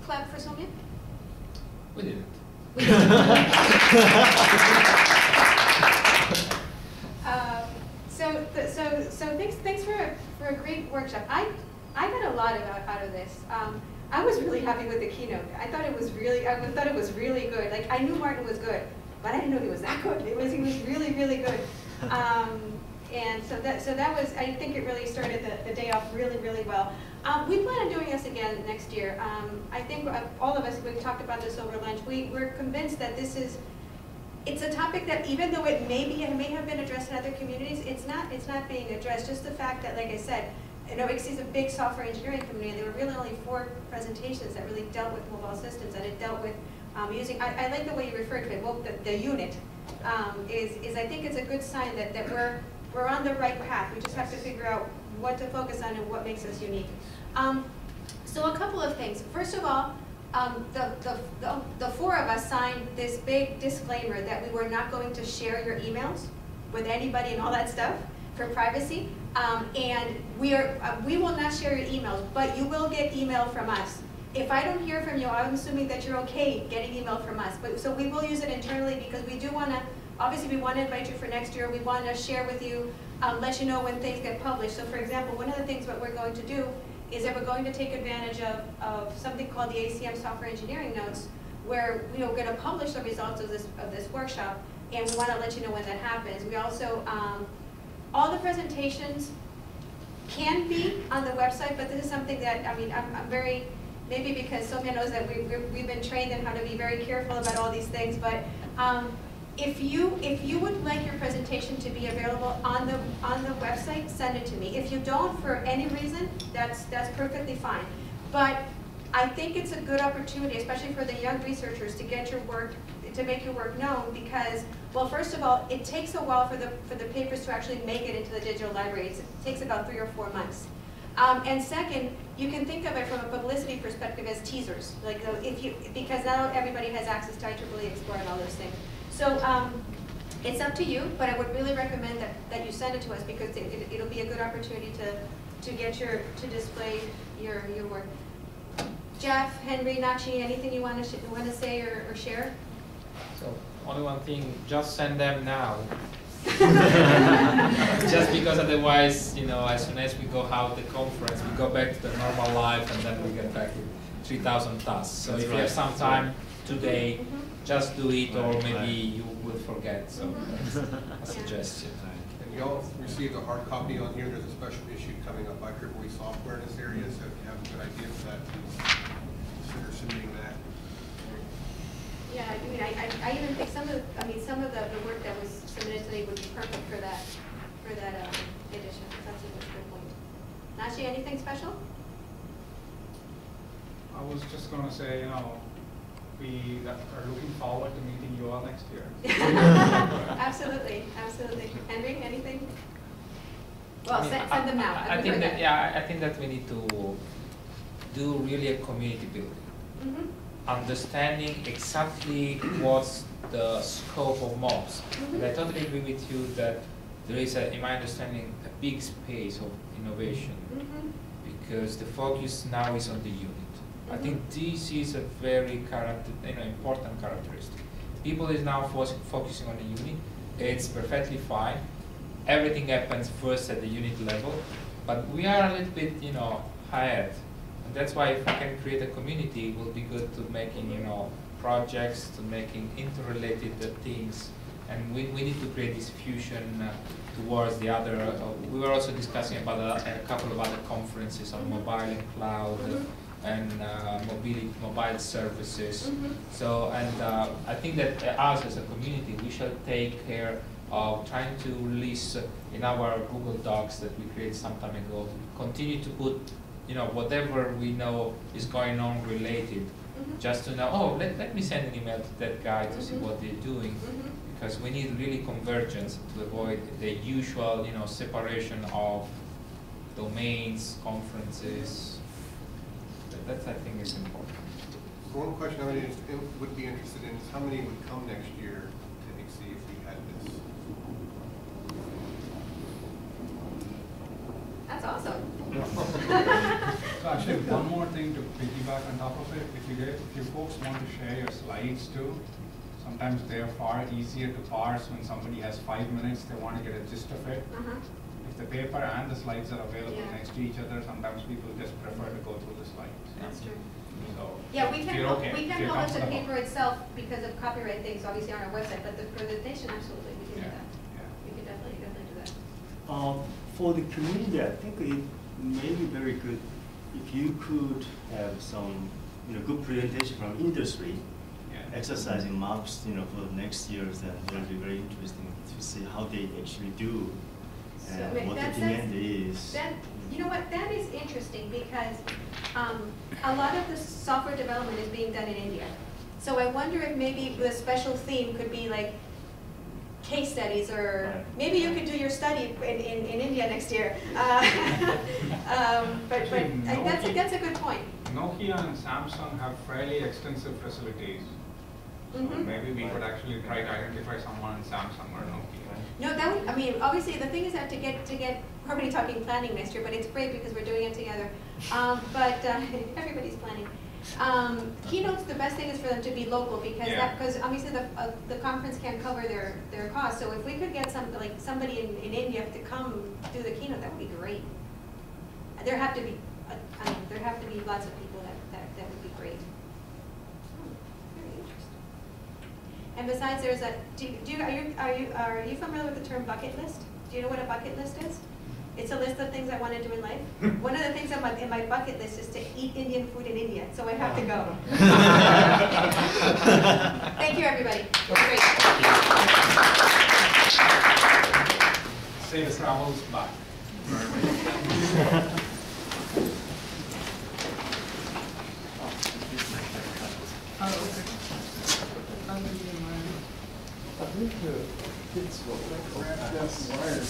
clap for Soumya? We didn't. We didn't. So thanks for a great workshop. I got a lot out of this. I was really happy with the keynote. I thought it was really good. Like, I knew Martin was good, but I didn't know he was that good. He was really, really good. And so that was, I think it really started the day off really, really well. We plan on doing this again next year. I think all of us, we've talked about this over lunch. We're convinced that it's a topic that, even though it may have been addressed in other communities, it's not being addressed. Just the fact that, like I said, IXIE is a big software engineering community, and there were really only 4 presentations that really dealt with mobile systems, and it dealt with using, I like the way you referred to it, well, the unit, is I think it's a good sign that we're on the right path. We just have to figure out what to focus on and what makes us unique. So a couple of things. First of all, the 4 of us signed this big disclaimer that we were not going to share your emails with anybody and all that stuff for privacy. And we will not share your emails, but you will get email from us. If I don't hear from you, I'm assuming that you're okay getting email from us. But so we will use it internally because we do want to. Obviously, we want to invite you for next year. We want to share with you, let you know when things get published. So, for example, one of the things that we're going to do is that we're going to take advantage of something called the ACM Software Engineering Notes, where we're going to publish the results of this workshop, and we want to let you know when that happens. We also, all the presentations can be on the website, but this is something that, I mean, I'm very, maybe because Soumya knows that we've been trained in how to be very careful about all these things, but if you would like your presentation to be available on the website, send it to me. If you don't, for any reason, that's perfectly fine. But I think it's a good opportunity, especially for the young researchers, to get your work, to make your work known, because, well, first of all, it takes a while for the papers to actually make it into the digital libraries. It takes about 3 or 4 months. And second, you can think of it from a publicity perspective as teasers, like because now everybody has access to IEEE Explorer and all those things. So it's up to you, but I would really recommend that you send it to us, because it'll be a good opportunity to display your work. Jeff, Henry, Nachi, anything you want to say or share? So only one thing: just send them now. Just because otherwise, as soon as we go out the conference, we go back to the normal life, and then we get back with 3,000 tasks. So if you have some time today, just do it, or maybe you will forget. So that's a suggestion. And you all received a hard copy on here. There's a special issue coming up by IEEE Software in this area, so if you have a good idea for that, please consider submitting that. Yeah, I mean, I even think some of the work that was submitted today would be perfect for that edition. That's a good point. Nachi, anything special? I was just going to say, we are looking forward to meeting you all next year. Absolutely, absolutely. Henry, anything? Well, send them now. I think that we need to do really a community building. Understanding exactly what's the scope of MOBs. And I totally agree with you that there is, in my understanding, a big space of innovation, because the focus now is on the unit. I think this is a very important characteristic. People is now focusing on the unit. It's perfectly fine. Everything happens first at the unit level, but we are a little bit, ahead. And that's why if we can create a community, it will be good to making, projects, to making interrelated things. And we need to create this fusion towards the other. We were also discussing about a couple of other conferences on mobile and cloud and mobile services. So, and I think that us as a community, we shall take care of trying to release in our Google Docs that we created some time ago, continue to put whatever we know is going on related, just to know, oh, let me send an email to that guy to see what they're doing, because we need really convergence to avoid the usual, separation of domains, conferences. That I think is important. So one question I would be interested in is how many would come next year to IXIE if we had this? That's awesome. So actually, one more thing to piggyback on top of it, if you folks want to share your slides too, sometimes they're far easier to parse when somebody has 5 minutes, they want to get a gist of it. If the paper and the slides are available Yeah. next to each other, sometimes people just prefer to go through the slides. That's true. So, Yeah, we if can, you're okay, we if can you're publish the comfortable. paper itself because of copyright things, obviously on our website, but the presentation, absolutely, we can do Yeah, that. yeah. We could definitely do that. For the community, I think it may be very good if you could have some, good presentation from industry, Yeah. exercising marks, for the next years, then it'll be very interesting to see how they actually do So, and wait, what the that's- demand is. That, you know what, that is interesting because a lot of the software development is being done in India. So I wonder if maybe the special theme could be like case studies, or Right. maybe you could do your study in India next year. But Actually, that's a good point. Nokia and Samsung have fairly extensive facilities. So Mhm. maybe we could actually try to identify someone in Samsung or Nokia. No, that would, I mean, obviously, the thing is that to get, we're already talking planning next year, but it's great because we're doing it together. But everybody's planning. Keynotes, the best thing is for them to be local because Yeah. because obviously the conference can't cover their costs. So if we could get somebody in India to come do the keynote, that would be great. There have to be, there have to be lots of people that would be great. Very interesting. And besides, there's a, are you familiar with the term bucket list? Do you know what a bucket list is? It's a list of things I want to do in life. One of the things on in my bucket list is to eat Indian food in India, so I have to go. Thank you, everybody. Great. Safe travels back. I think the kids will like